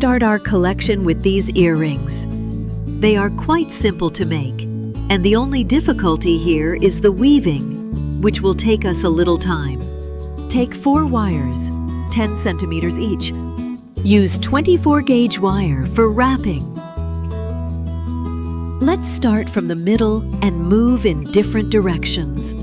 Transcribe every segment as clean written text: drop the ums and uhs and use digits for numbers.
start our collection with these earrings. They are quite simple to make, and the only difficulty here is the weaving, which will take us a little time. Take 4 wires, 10 centimeters each. Use 24-gauge wire for wrapping. Let's start from the middle and move in different directions.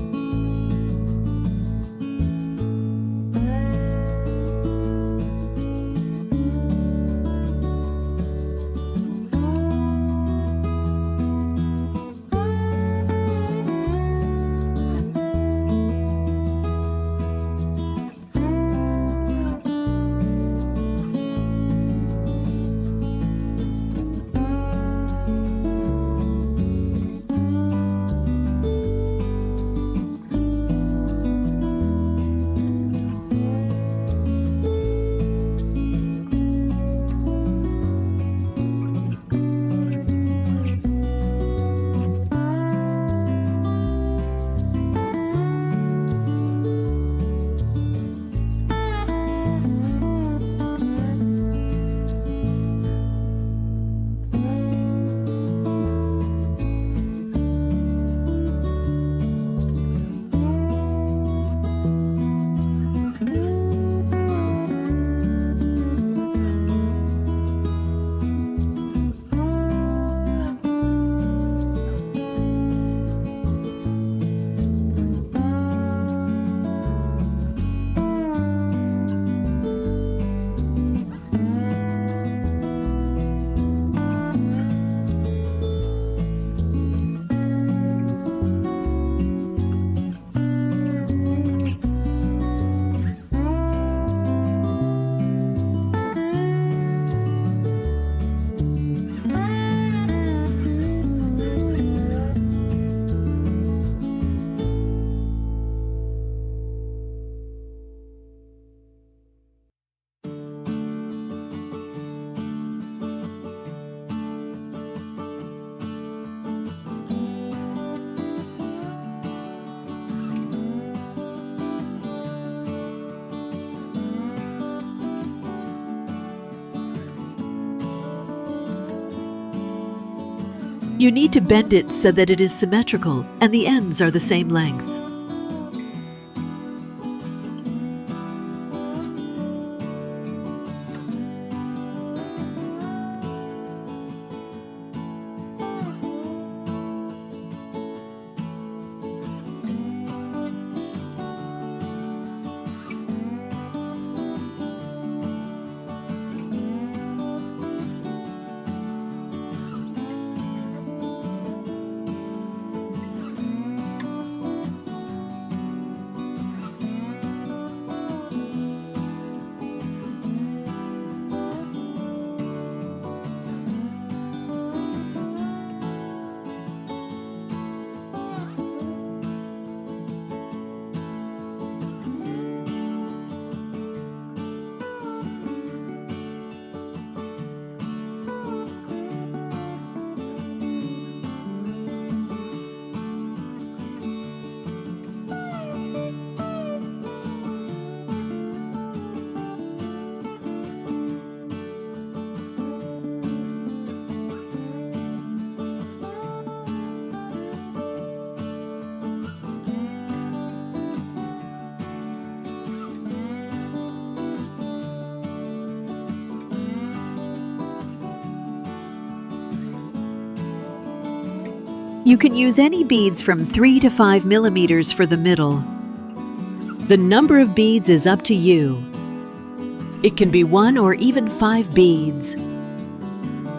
You need to bend it so that it is symmetrical and the ends are the same length. You can use any beads from 3 to 5 millimeters for the middle. The number of beads is up to you. It can be 1 or even 5 beads.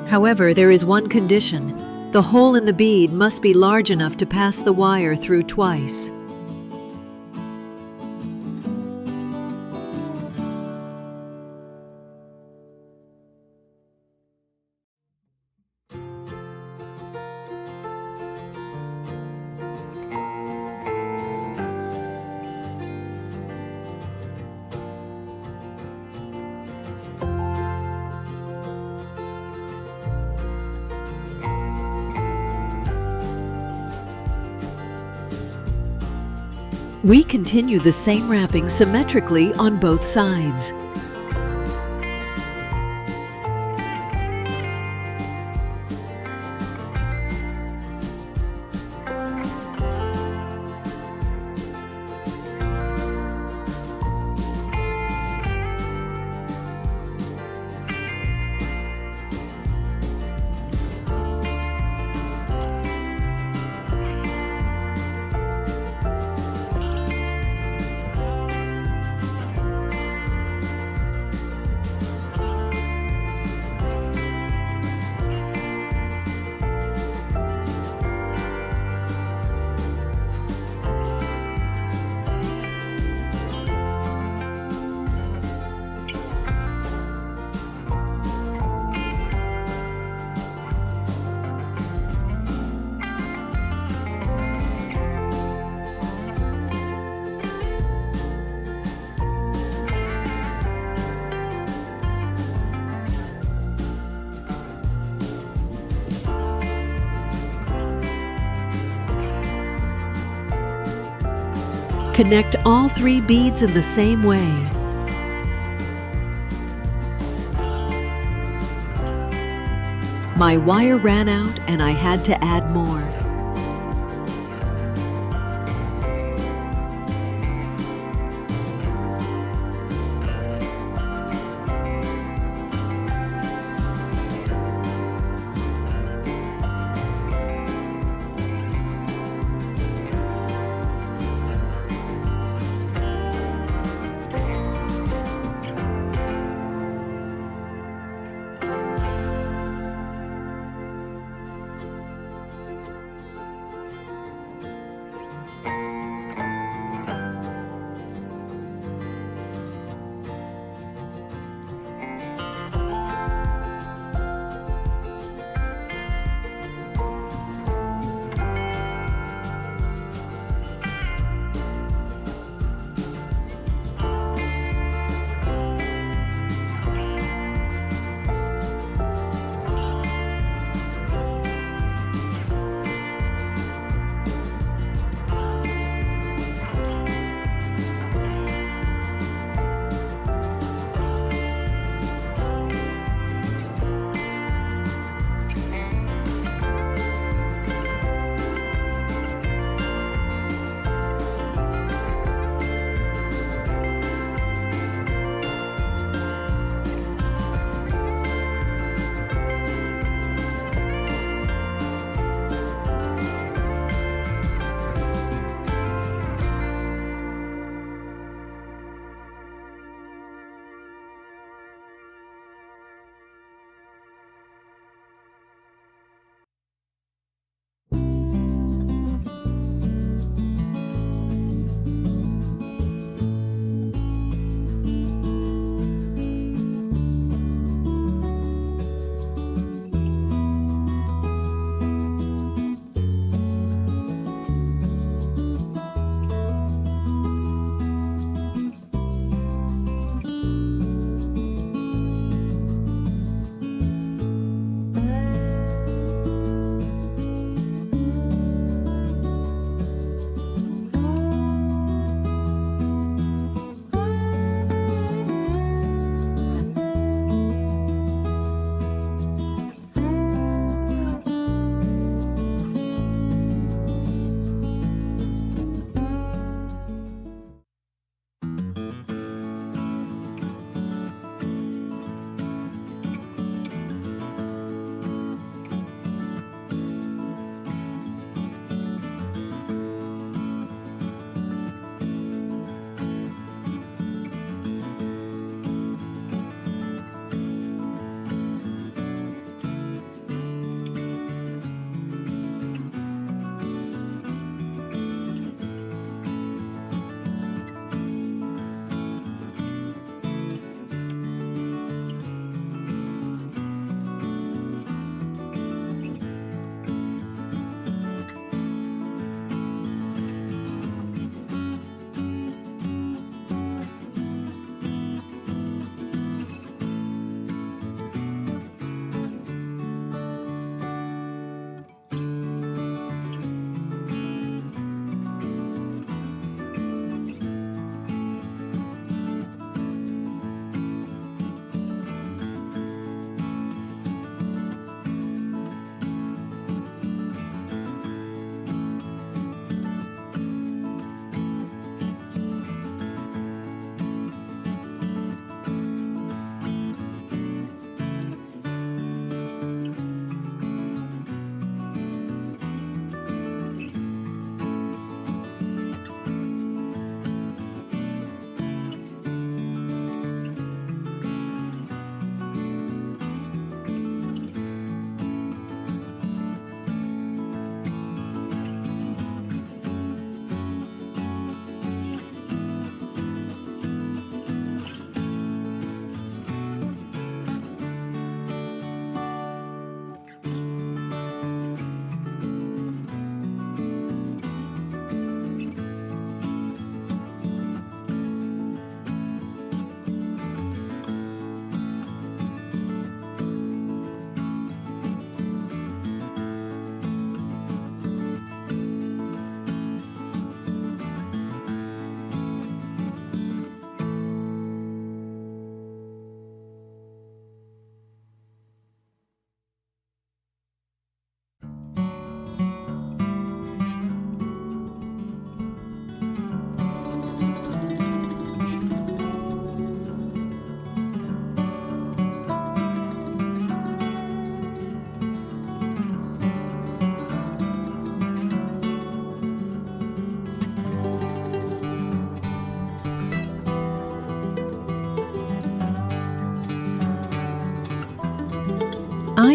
However, there is one condition. The hole in the bead must be large enough to pass the wire through twice. We continue the same wrapping symmetrically on both sides. Connect all 3 beads in the same way. My wire ran out and I had to add more.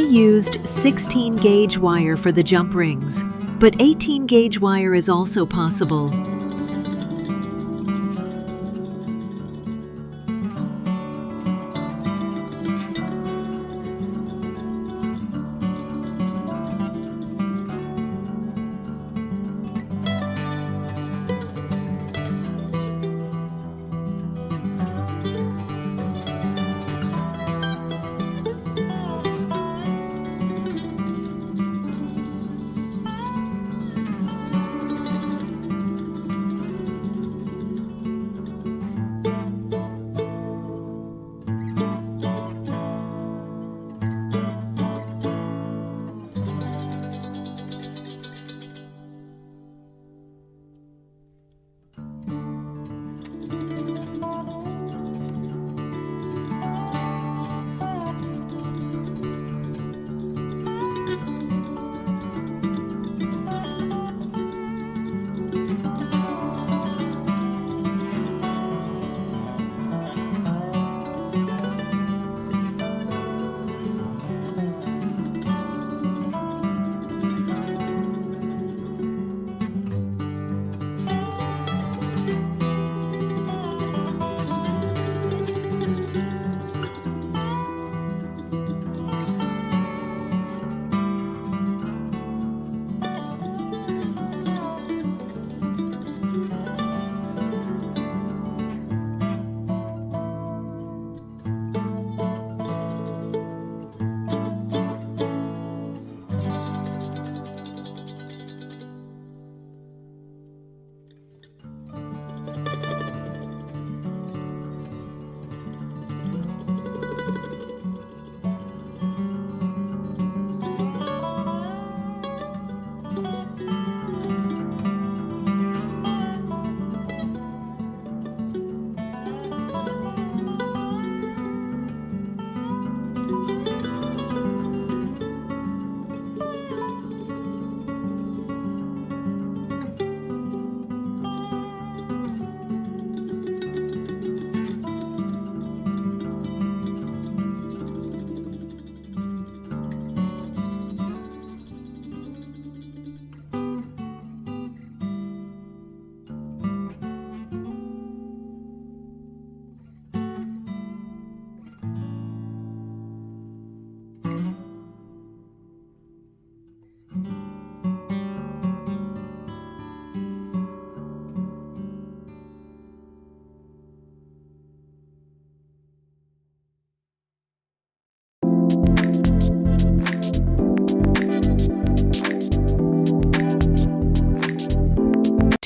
used 16 gauge wire for the jump rings, but 18 gauge wire is also possible.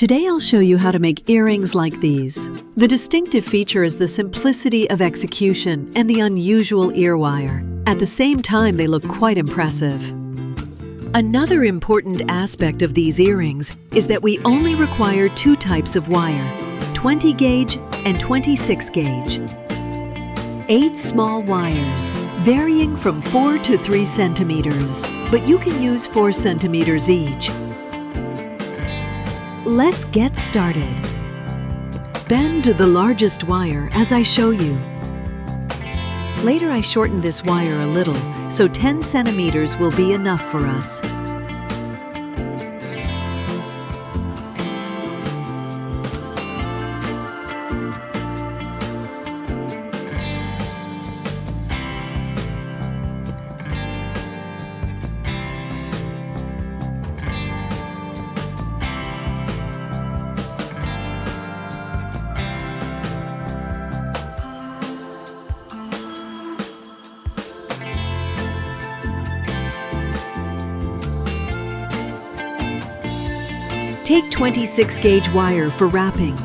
Today I'll show you how to make earrings like these. The distinctive feature is the simplicity of execution and the unusual ear wire. At the same time, they look quite impressive. Another important aspect of these earrings is that we only require two types of wire, 20 gauge and 26 gauge. 8 small wires, varying from 4 to 3 centimeters, but you can use 4 centimeters each. Let's get started. Bend the largest wire as I show you. Later I shortened this wire a little, so 10 centimeters will be enough for us. Take 26 gauge wire for wrapping.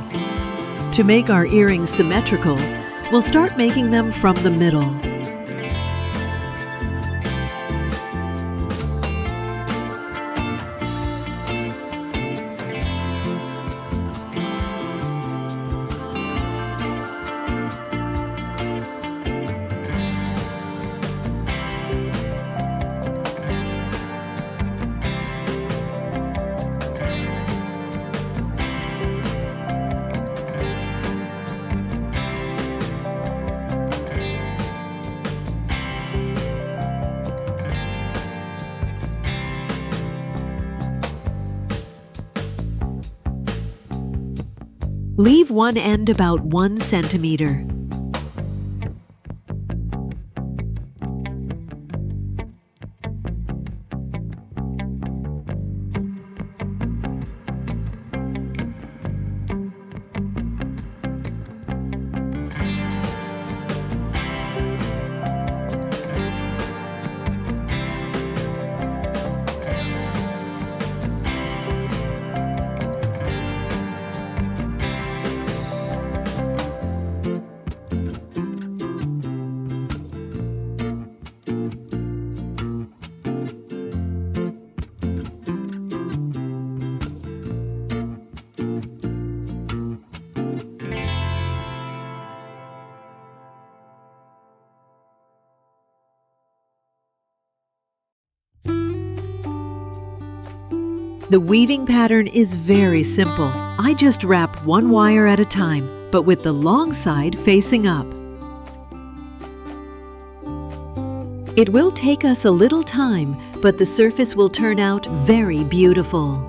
To make our earrings symmetrical, we'll start making them from the middle. Leave one end about 1 centimeter. The weaving pattern is very simple. I just wrap one wire at a time, but with the long side facing up. It will take us a little time, but the surface will turn out very beautiful.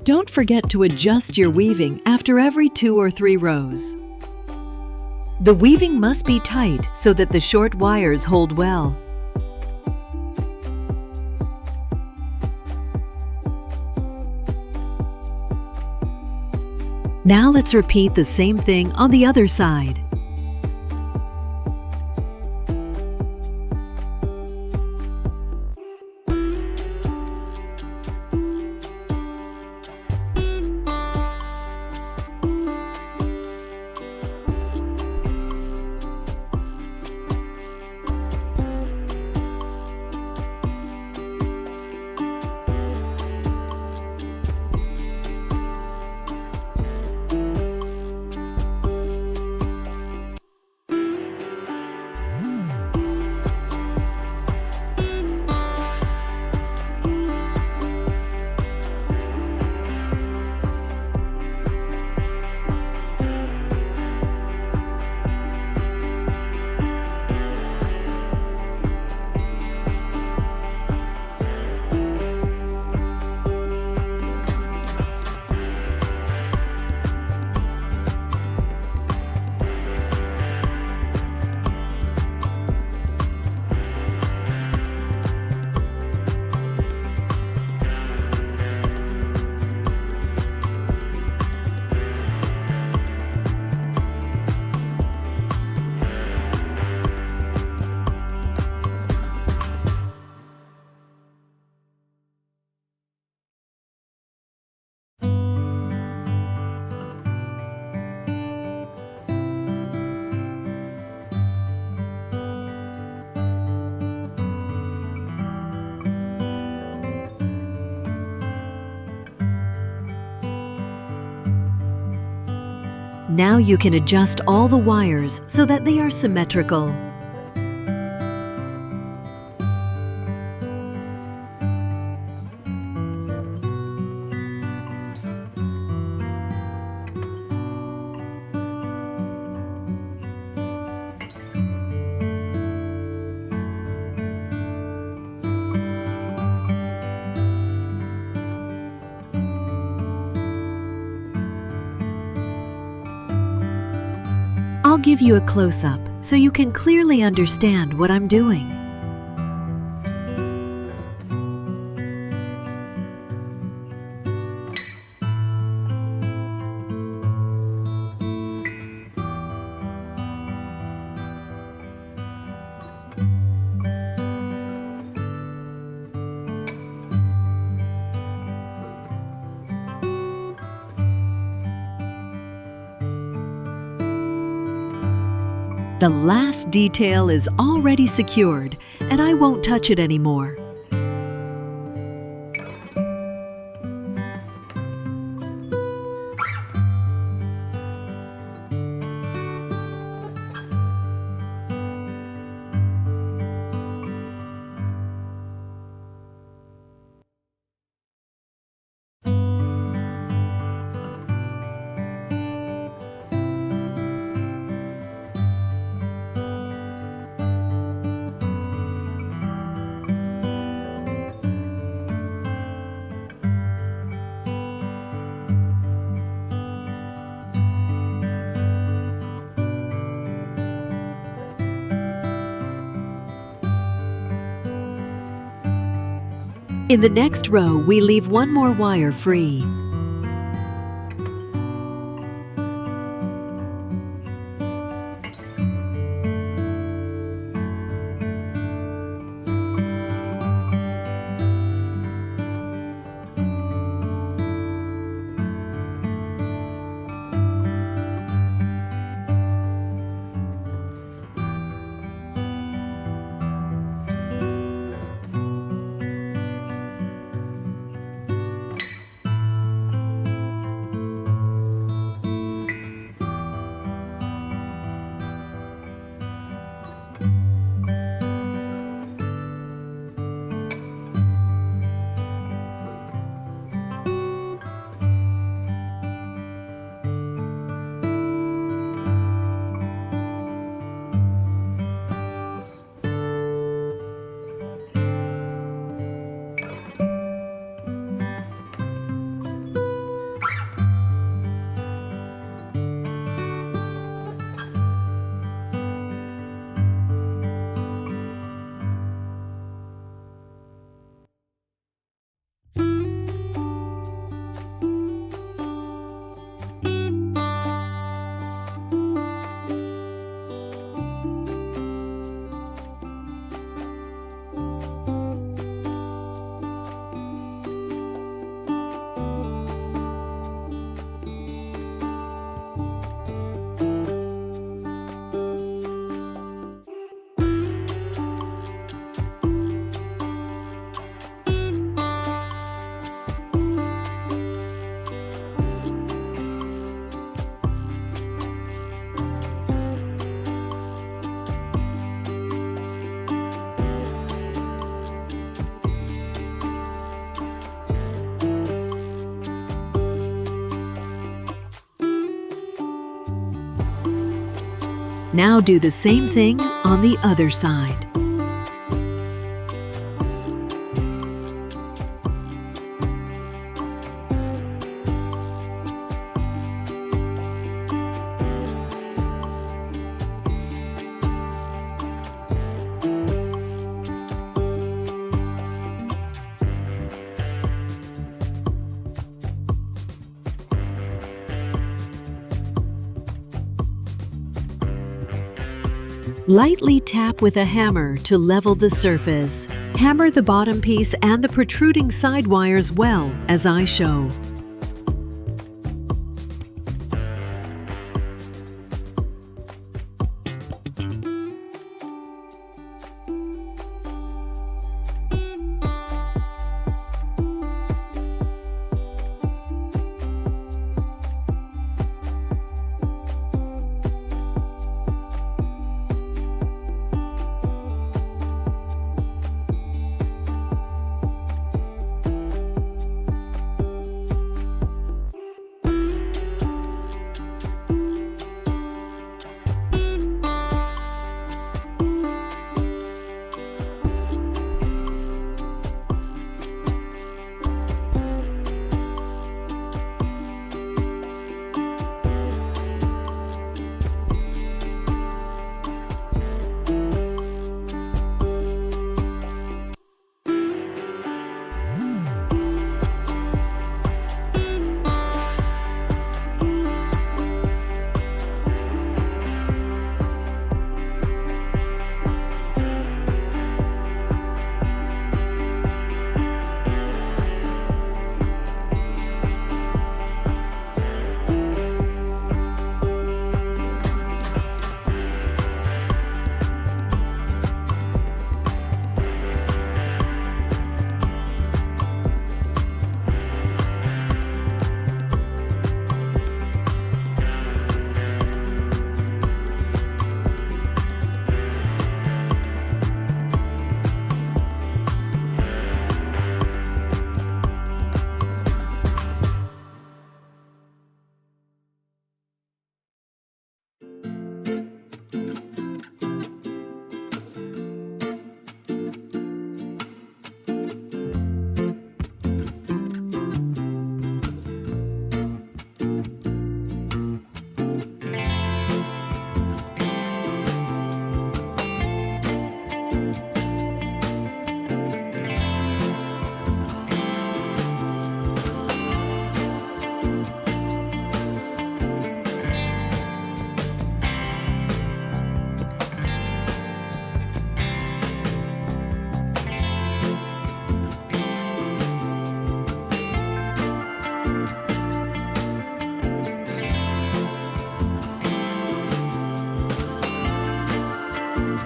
Don't forget to adjust your weaving after every 2 or 3 rows. The weaving must be tight so that the short wires hold well. Now let's repeat the same thing on the other side. Now you can adjust all the wires so that they are symmetrical. give you a close-up so you can clearly understand what I'm doing. The last detail is already secured, and I won't touch it anymore. In the next row, we leave one more wire free. Now do the same thing on the other side. Lightly tap with a hammer to level the surface. Hammer the bottom piece and the protruding side wires well, as I show.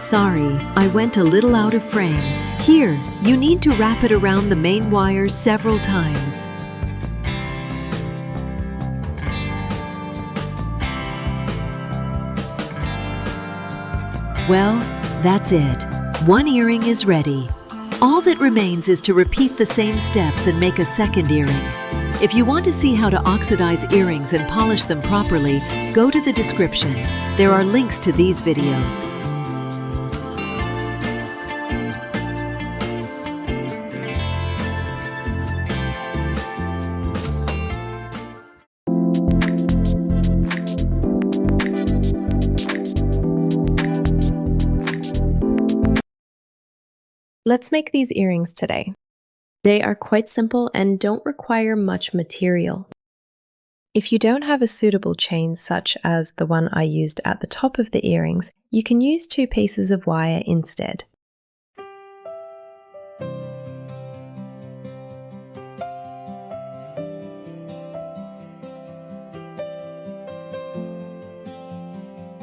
Sorry, I went a little out of frame. Here, you need to wrap it around the main wire several times. Well, that's it. One earring is ready. All that remains is to repeat the same steps and make a second earring. If you want to see how to oxidize earrings and polish them properly, go to the description. There are links to these videos. Let's make these earrings today. They are quite simple and don't require much material. If you don't have a suitable chain such as the one I used at the top of the earrings, you can use 2 pieces of wire instead.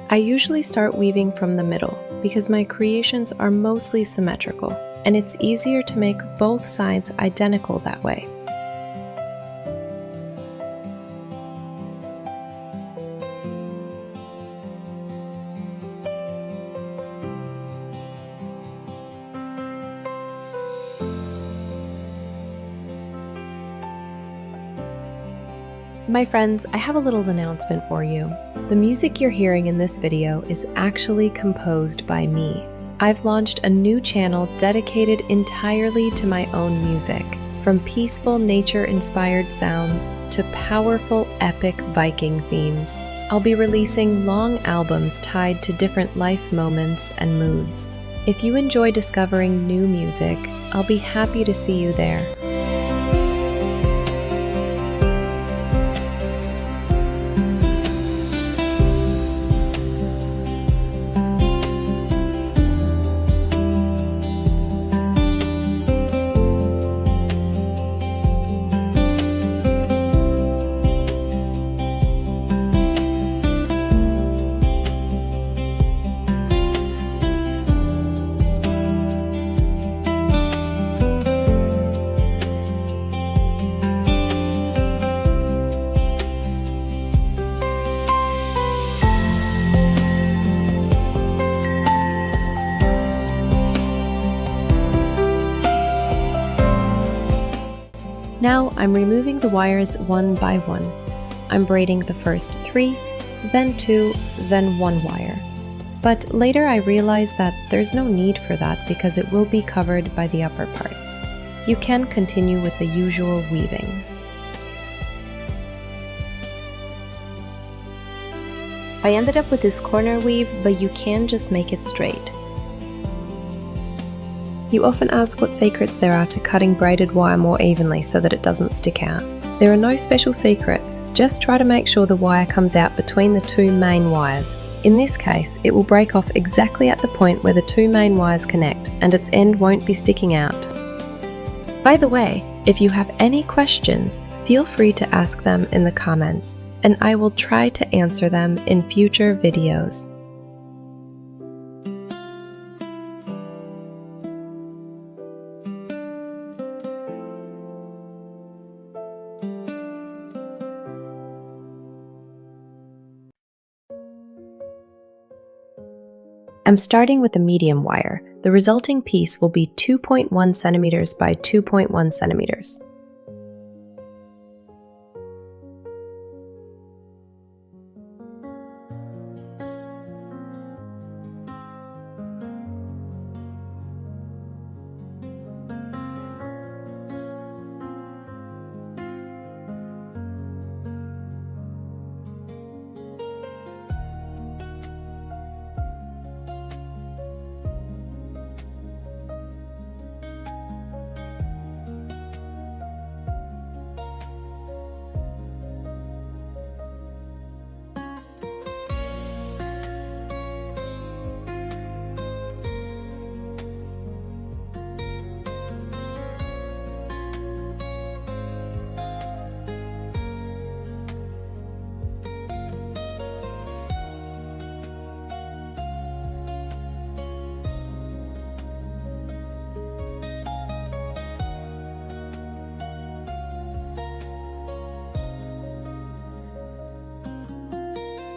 I usually start weaving from the middle because my creations are mostly symmetrical, and it's easier to make both sides identical that way. My friends, I have a little announcement for you. The music you're hearing in this video is actually composed by me. I've launched a new channel dedicated entirely to my own music, from peaceful nature-inspired sounds to powerful epic Viking themes. I'll be releasing long albums tied to different life moments and moods. If you enjoy discovering new music, I'll be happy to see you there. Now I'm removing the wires one by one. I'm braiding the first 3, then 2, then 1 wire. But later I realized that there's no need for that because it will be covered by the upper parts. You can continue with the usual weaving. I ended up with this corner weave, but you can just make it straight. You often ask what secrets there are to cutting braided wire more evenly so that it doesn't stick out. There are no special secrets, just try to make sure the wire comes out between the 2 main wires. In this case, it will break off exactly at the point where the 2 main wires connect, and its end won't be sticking out. By the way, if you have any questions, feel free to ask them in the comments, and I will try to answer them in future videos. I'm starting with a medium wire. The resulting piece will be 2.1 centimeters by 2.1 centimeters.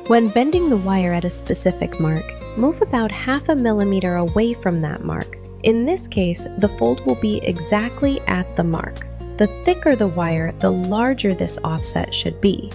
When bending the wire at a specific mark, move about 0.5 millimeter away from that mark. In this case, the fold will be exactly at the mark. The thicker the wire, the larger this offset should be.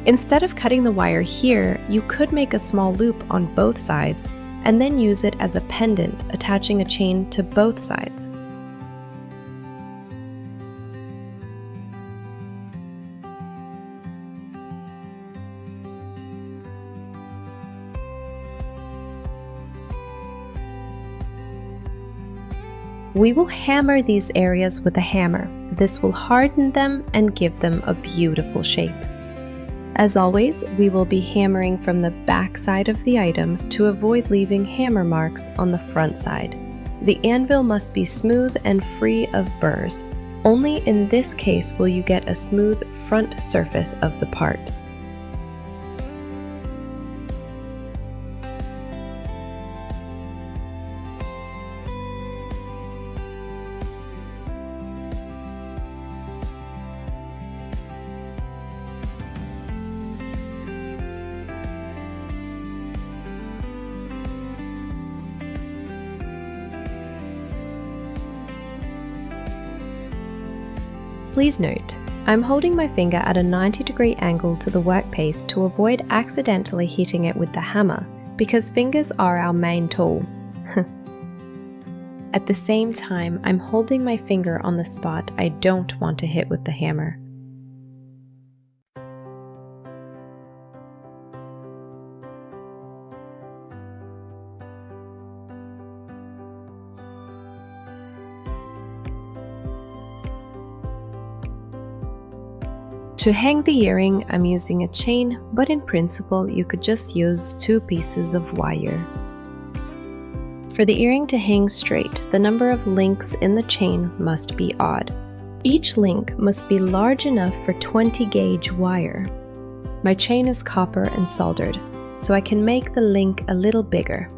Instead of cutting the wire here, you could make a small loop on both sides and then use it as a pendant, attaching a chain to both sides. We will hammer these areas with a hammer. This will harden them and give them a beautiful shape. As always, we will be hammering from the back side of the item to avoid leaving hammer marks on the front side. The anvil must be smooth and free of burrs. Only in this case will you get a smooth front surface of the part. Please note, I'm holding my finger at a 90-degree angle to the workpiece to avoid accidentally hitting it with the hammer, because fingers are our main tool. At the same time, I'm holding my finger on the spot I don't want to hit with the hammer. To hang the earring, I'm using a chain, but in principle you could just use 2 pieces of wire. For the earring to hang straight, the number of links in the chain must be odd. Each link must be large enough for 20 gauge wire. My chain is copper and soldered, so I can make the link a little bigger.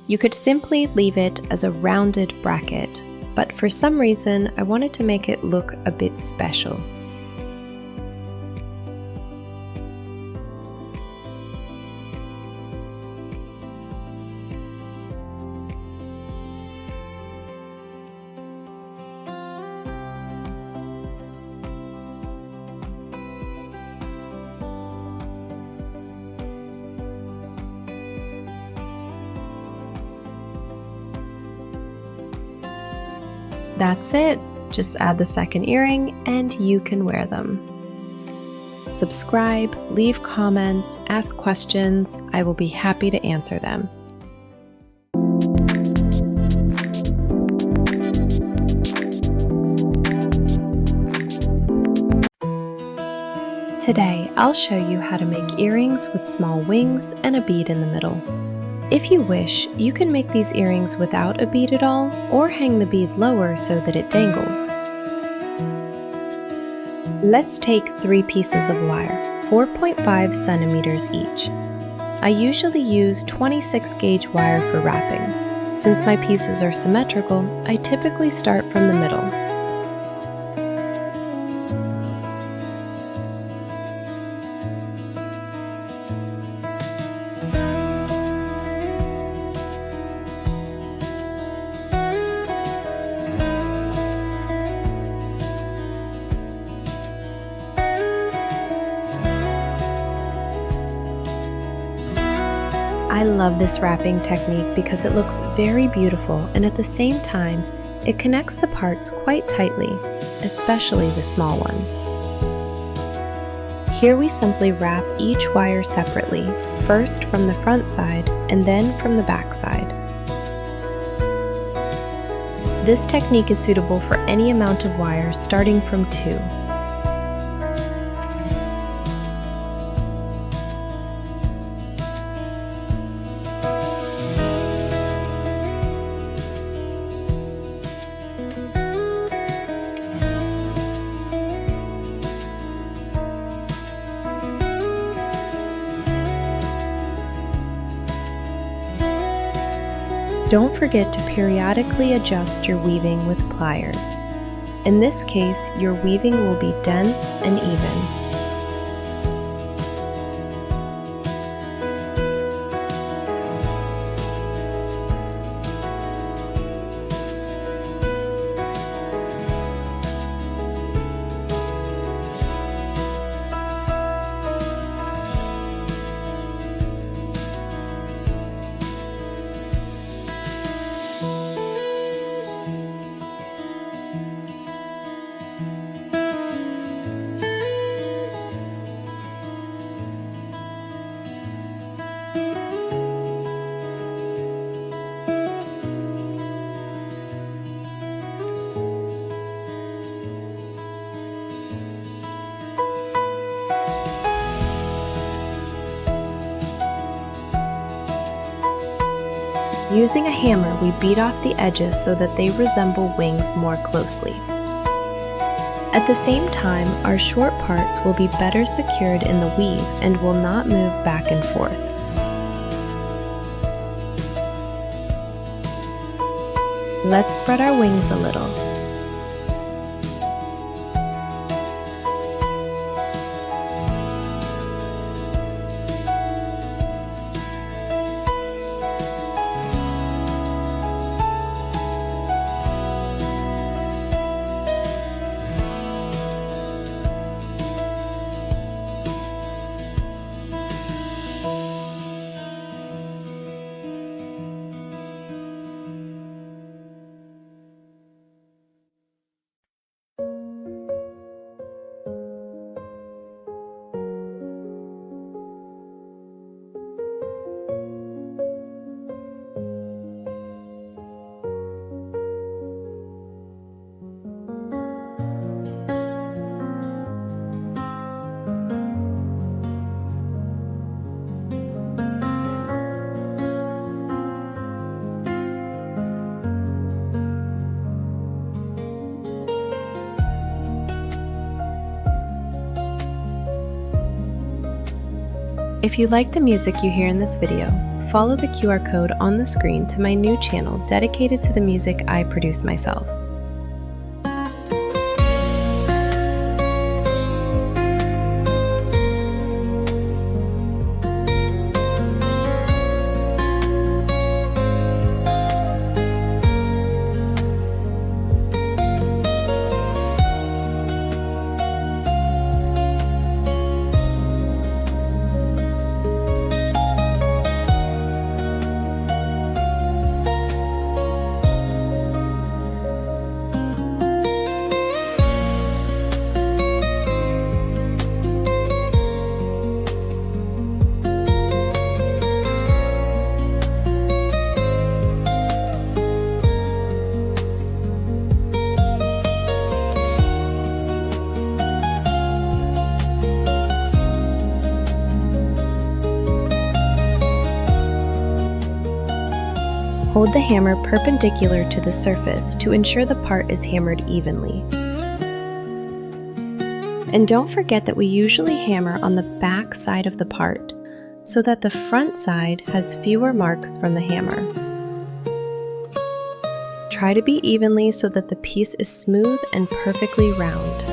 You could simply leave it as a rounded bracket, but for some reason I wanted to make it look a bit special. That's it. Just add the second earring and you can wear them. Subscribe, leave comments, ask questions. I will be happy to answer them. Today, I'll show you how to make earrings with small wings and a bead in the middle. If you wish, you can make these earrings without a bead at all, or hang the bead lower so that it dangles. Let's take 3 pieces of wire, 4.5 centimeters each. I usually use 26 gauge wire for wrapping. Since my pieces are symmetrical, I typically start from the middle. I love this wrapping technique because it looks very beautiful, and at the same time, it connects the parts quite tightly, especially the small ones. Here we simply wrap each wire separately, first from the front side and then from the back side. This technique is suitable for any amount of wire starting from 2. Don't forget to periodically adjust your weaving with pliers. In this case, your weaving will be dense and even. Using a hammer, we beat off the edges so that they resemble wings more closely. At the same time, our short parts will be better secured in the weave and will not move back and forth. Let's spread our wings a little. If you like the music you hear in this video, follow the QR code on the screen to my new channel dedicated to the music I produce myself. Hold the hammer perpendicular to the surface to ensure the part is hammered evenly. And don't forget that we usually hammer on the back side of the part, so that the front side has fewer marks from the hammer. Try to beat evenly so that the piece is smooth and perfectly round.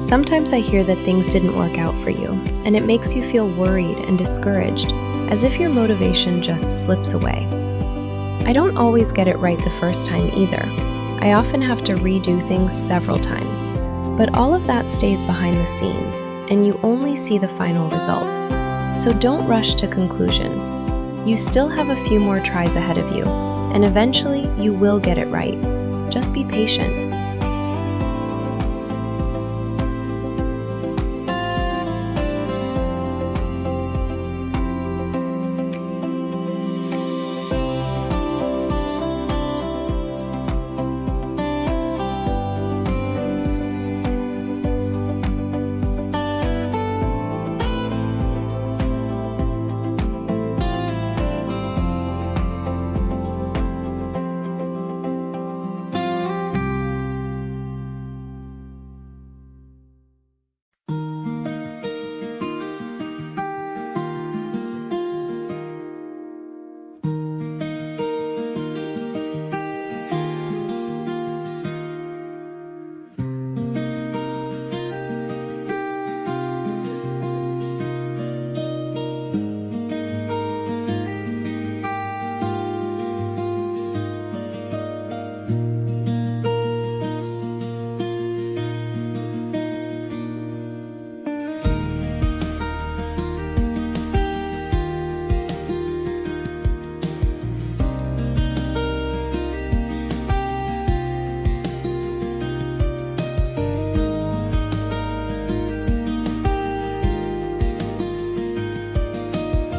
Sometimes I hear that things didn't work out for you, and it makes you feel worried and discouraged, as if your motivation just slips away. I don't always get it right the first time either. I often have to redo things several times, but all of that stays behind the scenes, and you only see the final result. So don't rush to conclusions. You still have a few more tries ahead of you, and eventually you will get it right. Just be patient.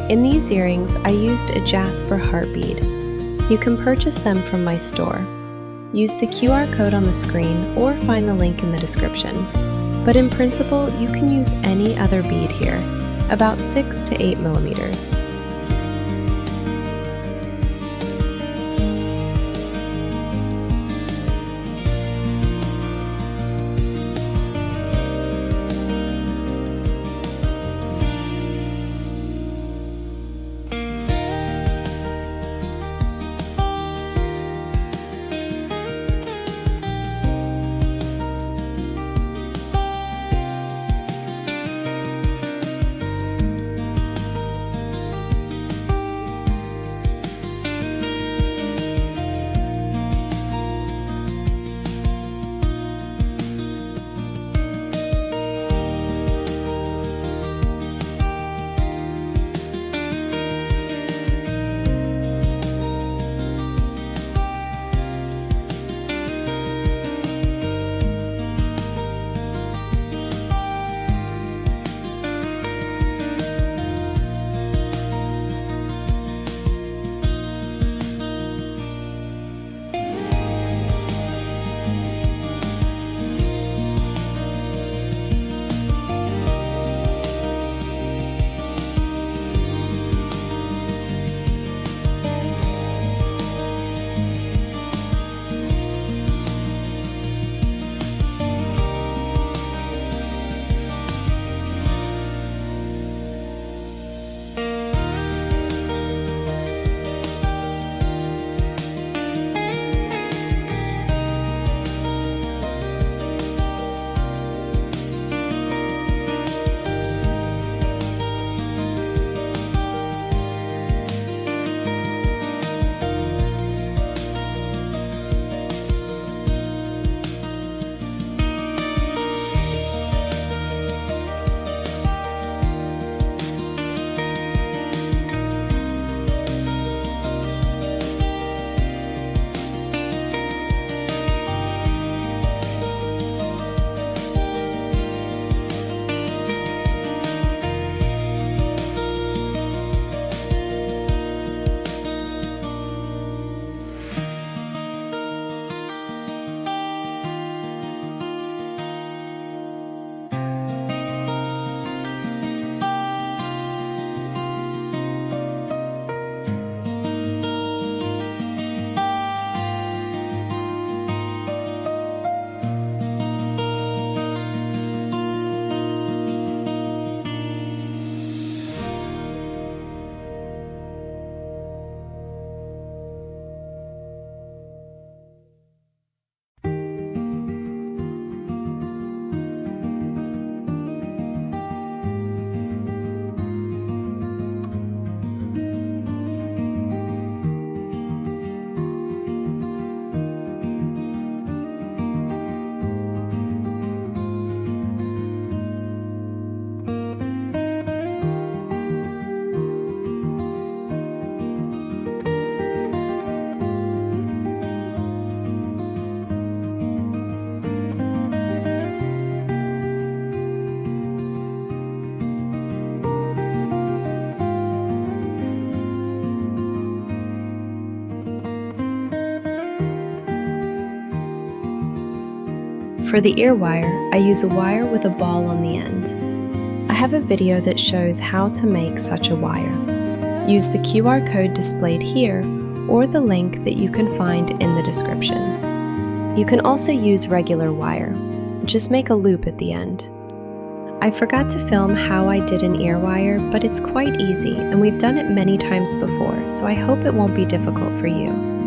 In these earrings, I used a jasper heart bead. You can purchase them from my store. Use the QR code on the screen or find the link in the description. But in principle, you can use any other bead here, about 6 to 8 millimeters. For the ear wire, I use a wire with a ball on the end. I have a video that shows how to make such a wire. Use the QR code displayed here or the link that you can find in the description. You can also use regular wire. Just make a loop at the end. I forgot to film how I did an ear wire, but it's quite easy and we've done it many times before, so I hope it won't be difficult for you.